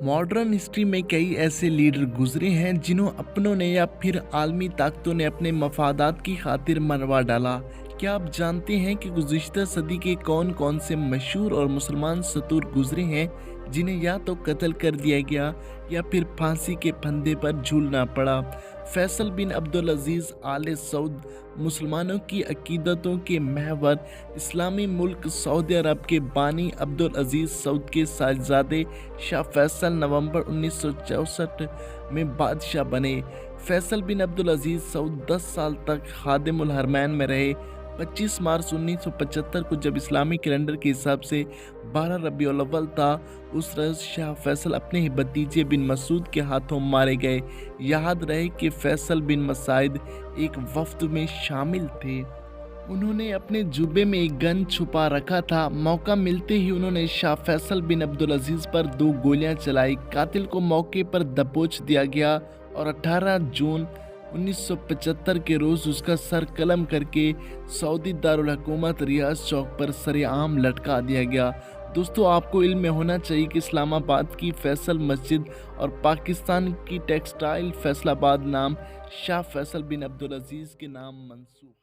Modern history में कई ऐसे लीडर गुजरे हैं जिन्हों अपनों ने या फिर आलमी ताकतों ने अपने मफादात की खातिर मरवा डाला। क्या आप जानते हैं कि गुज़िश्ता सदी के कौन कौन से मशहूर और मुसलमान सतूर गुजरे हैं जिन्हें या तो कत्ल कर दिया गया या फिर फांसी के फंदे पर झूलना पड़ा। फैसल बिन अब्दुल अजीज़ आले सऊद मुसलमानों की अकीदतों के महवर, इस्लामी मुल्क सऊदी अरब के बानी अब्दुल अजीज़ सऊद के साहिबजादे शाह फैसल नवंबर 1964 में बादशाह बने। फैसल बिन अब्दुल अजीज़ सऊद 10 साल तक खादिमुल हरमैन में रहे। 25 मार्च 1975 को जब इस्लामी कैलेंडर के हिसाब से 12 रबीउल अव्वल था, उस रोज़ शाह फैसल अपने ही भतीजे बिन मसूद के हाथों मारे गए। याद रहे कि फैसल बिन मसाइद एक वफ्द में शामिल थे। उन्होंने अपने जुबे में एक गन छुपा रखा था। मौका मिलते ही उन्होंने शाह फैसल बिन अब्दुल अजीज़ पर 2 गोलियां चलाई। कातिल को मौके पर दबोच दिया गया और 18 जून 1975 के रोज़ उसका सर कलम करके सऊदी दारुल हुकूमत रियाज चौक पर सरेआम लटका दिया गया। दोस्तों, आपको इल्म में होना चाहिए कि इस्लामाबाद की फैसल मस्जिद और पाकिस्तान की टेक्सटाइल फैसलाबाद नाम शाह फैसल बिन अब्दुल अजीज़ के नाम मंसूब